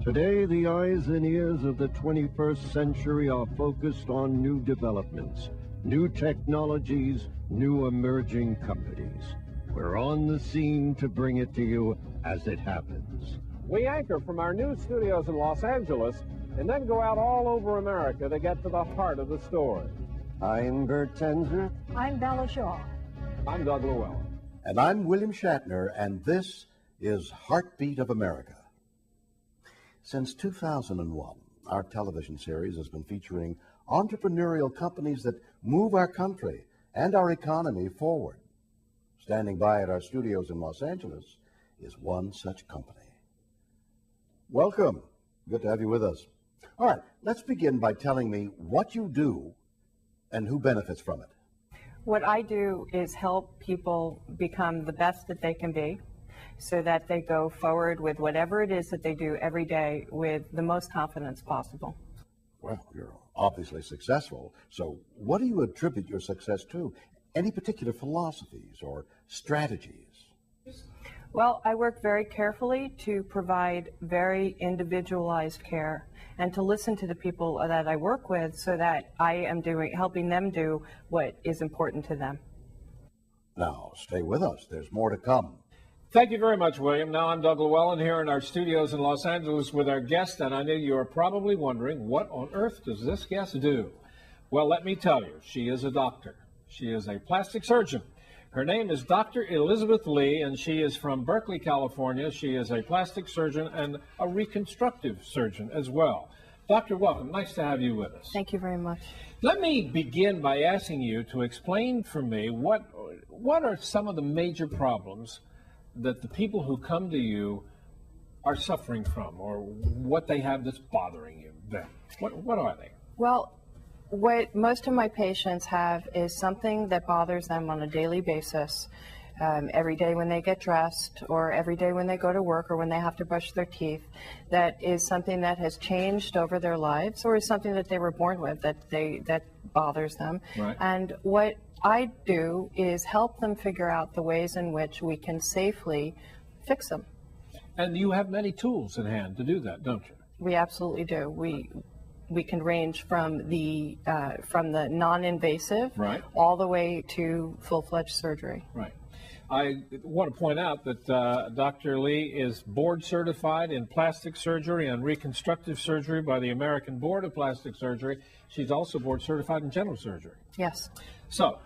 Today, the eyes and ears of the 21st century are focused on new developments, new technologies, new emerging companies. We're on the scene to bring it to you as it happens. We anchor from our new studios in Los Angeles and then go out all over America to get to the heart of the story. I'm Bert Tenzer. I'm Bella Shaw. I'm Doug Llewellyn. And I'm William Shatner, and this is Heartbeat of America. Since 2001, our television series has been featuring entrepreneurial companies that move our country and our economy forward. Standing by at our studios in Los Angeles is one such company. Welcome. Good to have you with us. All right, let's begin by telling me what you do and who benefits from it. What I do is help people become the best that they can be so that they go forward with whatever it is that they do every day with the most confidence possible. Well, you're obviously successful, so what do you attribute your success to? Any particular philosophies or strategies? Well, I work very carefully to provide very individualized care and to listen to the people that I work with so that I am helping them do what is important to them. Now, stay with us. There's more to come. Thank you very much, William. Now I'm Doug Llewellyn here in our studios in Los Angeles with our guest, and I know you're probably wondering, what on earth does this guest do? Well, let me tell you, she is a doctor. She is a plastic surgeon. Her name is Dr. Elizabeth Lee, and she is from Berkeley, California. She is a plastic surgeon and a reconstructive surgeon as well. Doctor, welcome. Nice to have you with us. Thank you very much. Let me begin by asking you to explain for me what are some of the major problems that the people who come to you are suffering from, or what they have that's bothering you then. What are they? Well, what most of my patients have is something that bothers them on a daily basis, every day when they get dressed, or every day when they go to work, or when they have to brush their teeth, that is something that has changed over their lives, or is something that they were born with that bothers them. Right. And what I do is help them figure out the ways in which we can safely fix them. And you have many tools in hand to do that, don't you? We absolutely do. We can range from the non-invasive, right, all the way to full-fledged surgery. Right. I want to point out that Dr. Lee is board certified in plastic surgery and reconstructive surgery by the American Board of Plastic Surgery. She's also board certified in general surgery. Yes. So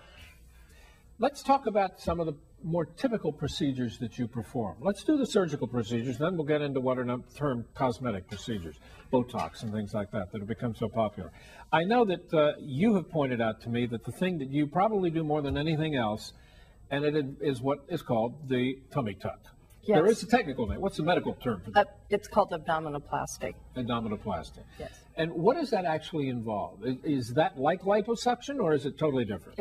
let's talk about some of the more typical procedures that you perform. Let's do the surgical procedures, then we'll get into what are termed cosmetic procedures, Botox and things like that have become so popular. I know that you have pointed out to me that the thing that you probably do more than anything else, and it is what is called the tummy tuck. Yes. There is a technical name. What's the medical term for that? It's called abdominoplasty. Abdominoplasty. Yes. And what does that actually involve? Is that like liposuction, or is it totally different?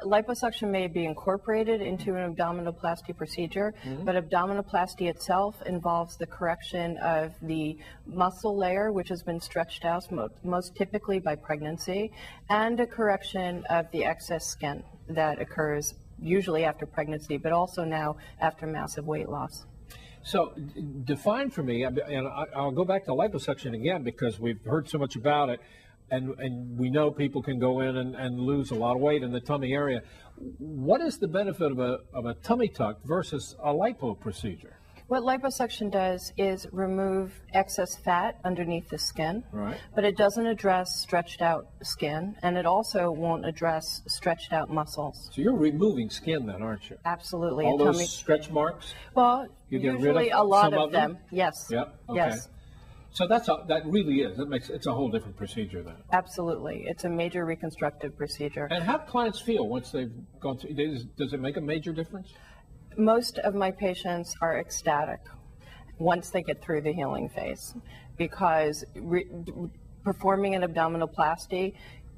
Liposuction may be incorporated into an abdominoplasty procedure, but abdominoplasty itself involves the correction of the muscle layer, which has been stretched out most typically by pregnancy, and a correction of the excess skin that occurs usually after pregnancy, but also now after massive weight loss. So define for me, and I'll go back to liposuction again because we've heard so much about it, and we know people can go in and lose a lot of weight in the tummy area. What is the benefit of a tummy tuck versus a lipo procedure? What liposuction does is remove excess fat underneath the skin, right, but it doesn't address stretched out skin, and it also won't address stretched out muscles. So you're removing skin then, aren't you? Absolutely. All those stretch marks? Well, you get usually rid of a lot some of them. Yes. Yep. Okay. Yes. So that really is. It's a whole different procedure then. Absolutely. It's a major reconstructive procedure. And how do clients feel once they've gone through? Does it make a major difference? Most of my patients are ecstatic once they get through the healing phase, because performing an abdominoplasty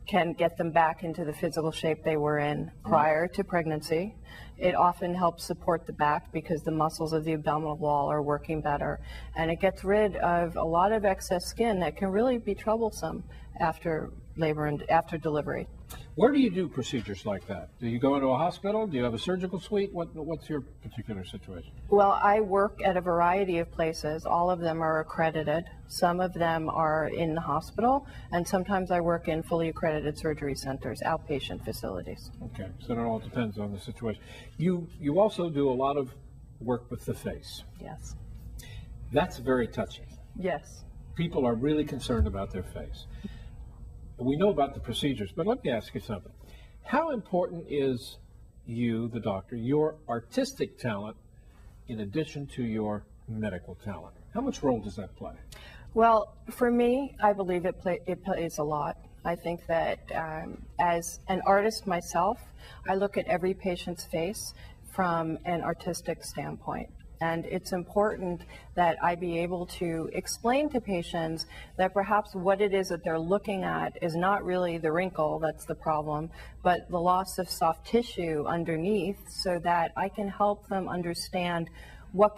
can get them back into the physical shape they were in prior to pregnancy. It often helps support the back because the muscles of the abdominal wall are working better, and it gets rid of a lot of excess skin that can really be troublesome after labor and after delivery. Where do you do procedures like that? Do you go into a hospital? Do you have a surgical suite? What's your particular situation? Well, I work at a variety of places. All of them are accredited. Some of them are in the hospital, and sometimes I work in fully accredited surgery centers, outpatient facilities. Okay, so it all depends on the situation. You also do a lot of work with the face. Yes. That's very touchy. Yes. People are really concerned about their face. We know about the procedures, but let me ask you something. How important is you, the doctor, your artistic talent in addition to your medical talent? How much role does that play? Well, for me, I believe it plays a lot. I think that as an artist myself, I look at every patient's face from an artistic standpoint. And it's important that I be able to explain to patients that perhaps what it is that they're looking at is not really the wrinkle that's the problem, but the loss of soft tissue underneath, so that I can help them understand what